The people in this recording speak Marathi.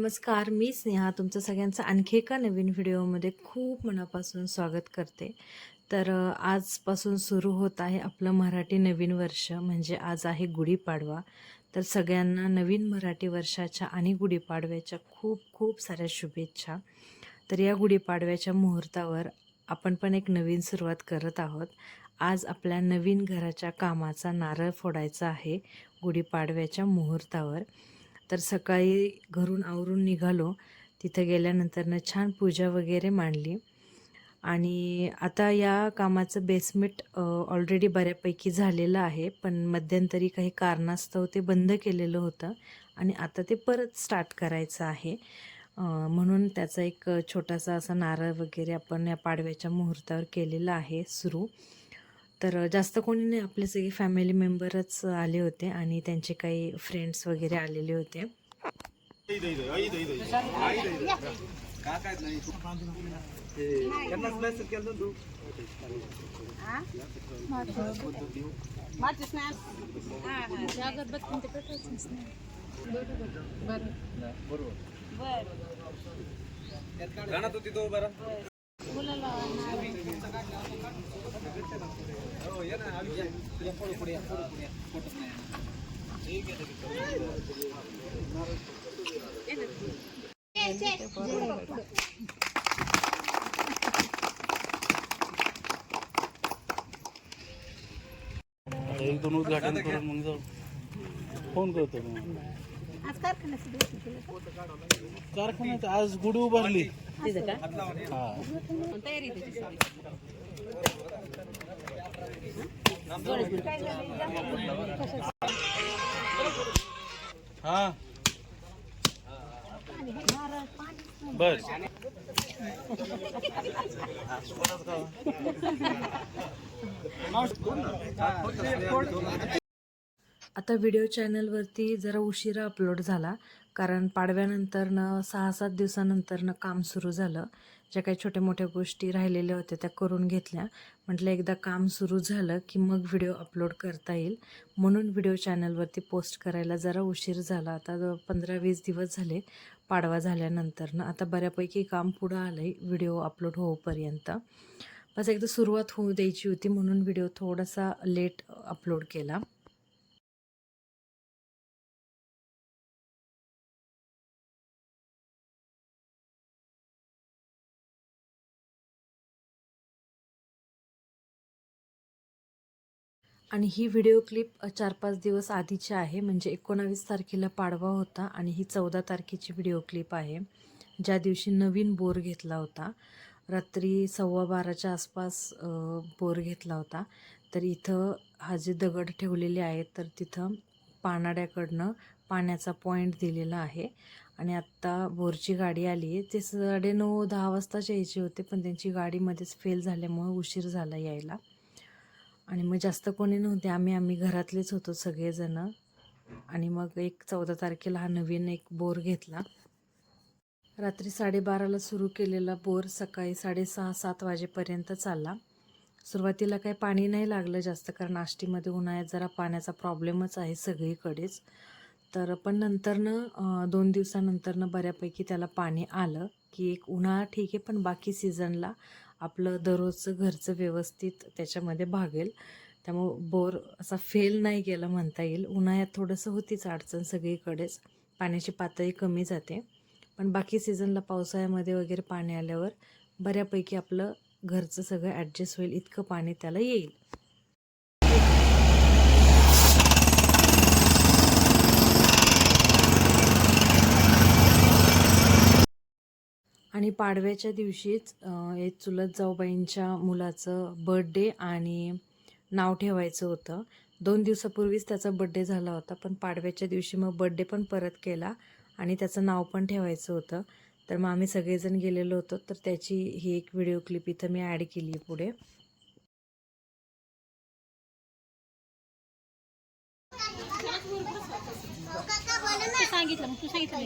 नमस्कार, मी स्नेहा तुमचं सगळ्यांचं आणखी एका नवीन व्हिडिओमध्ये खूप मनापासून स्वागत करते. तर आजपासून सुरू होत आहे आपलं मराठी नवीन वर्ष, म्हणजे आज आहे गुढीपाडवा. तर सगळ्यांना नवीन मराठी वर्षाच्या आणि गुढीपाडव्याच्या खूप खूप साऱ्या शुभेच्छा. तर या गुढीपाडव्याच्या मुहूर्तावर आपण पण एक नवीन सुरुवात करत आहोत. आज आपल्या नवीन घराच्या कामाचा नारळ फोडायचा आहे गुढीपाडव्याच्या मुहूर्तावर. तर सकाळी घरून आवरून निघालो. तिथं गेल्यानंतरनं छान पूजा वगैरे मांडली आणि आता या कामाचं बेसमेंट ऑलरेडी बऱ्यापैकी झालेलं आहे, पण मध्यंतरी काही कारणास्तव ते बंद केलेलं होतं आणि आता ते परत स्टार्ट करायचं आहे. म्हणून त्याचा एक छोटासा असा नारळ वगैरे आपण या पाडव्याच्या मुहूर्तावर केलेला आहे सुरू. तर जास्त कोणी नाही, आपले सगळे फॅमिली मेंबरच आले होते आणि त्यांचे काही फ्रेंड्स वगैरे आलेले होते. एक दोन उद्घाटन करून मग जाऊ. फोन करतो मग. कारखान्यात आज गुढी उभारली. हा बस. आता व्हिडिओ चॅनलवरती जरा उशिरा अपलोड झाला, कारण पाडव्यानंतरनं 6-7 दिवसानंतरनं काम सुरू झालं. ज्या काही छोट्या मोठ्या गोष्टी राहिलेल्या होत्या त्या करून घेतल्या. म्हटलं एकदा काम सुरू झालं की मग व्हिडिओ अपलोड करता येईल, म्हणून व्हिडिओ चॅनलवरती पोस्ट करायला जरा उशीर झाला. आता 15-20 दिवस झाले पाडवा झाल्यानंतरनं. आता बऱ्यापैकी काम पुढं आलं आहे व्हिडिओ अपलोड होईपर्यंत. बस एकदा सुरुवात होऊ द्यायची होती, म्हणून व्हिडिओ थोडासा लेट अपलोड केला. आणि ही व्हिडिओ क्लिप 4-5 दिवस आधीची आहे, म्हणजे 19 तारखेला पाडवा होता आणि ही 14 तारखेची व्हिडिओ क्लिप आहे, ज्या दिवशी नवीन बोर घेतला होता. रात्री 12:15च्या आसपास बोर घेतला होता. तर इथं हा जे दगड ठेवलेले आहेत, तर तिथं पानाड्याकडनं पाण्याचा पॉईंट दिलेला आहे. आणि आत्ता बोरची गाडी आली आहे. ते 9:30-10 वाजताच यायचे होते, पण त्यांची गाडीमध्येच फेल झाल्यामुळे उशीर झाला यायला. आणि मग जास्त कोणी नव्हते, आम्ही घरातलेच होतो सगळेजणं. आणि मग 14 तारखेला हा नवीन एक बोर घेतला. रात्री 12:30ला सुरू केलेला बोर सकाळी 6:30-7 वाजेपर्यंत चालला. सुरुवातीला काही पाणी नाही लागलं जास्त, कारण आष्टीमध्ये उन्हाळ्यात जरा पाण्याचा प्रॉब्लेमच आहे सगळीकडेच. तर पण नंतरनं 2 दिवसानंतरनं बऱ्यापैकी त्याला पाणी आलं की एक उन्हाळा ठीक आहे, पण बाकी सीझनला आपलं दररोजचं घरचं व्यवस्थित त्याच्यामध्ये भागेल. त्यामुळं बोर असा फेल नाही गेला म्हणता येईल. उन्हाळ्यात थोडंसं होतीच अडचण सगळीकडेच, पाण्याची पातळी कमी जाते, पण बाकी सीझनला पावसाळ्यामध्ये वगैरे पाणी आल्यावर बऱ्यापैकी आपलं घरचं सगळं ॲडजस्ट होईल इतकं पाणी त्याला येईल. आणि पाडव्याच्या दिवशीच एक चुलत जाऊबाईंच्या मुलाचं बर्थडे आणि नाव ठेवायचं होतं. 2 दिवसापूर्वीच त्याचा बड्डे झाला होता, पण पाडव्याच्या दिवशी मग बड्डे पण परत केला आणि त्याचं नाव पण ठेवायचं होतं. तर मग आम्ही सगळेजण गेलेलो होतो, तर त्याची ही एक व्हिडिओ क्लिप इथं मी ॲड केली आहे पुढे. सांगितलं, मग तू सांगितलं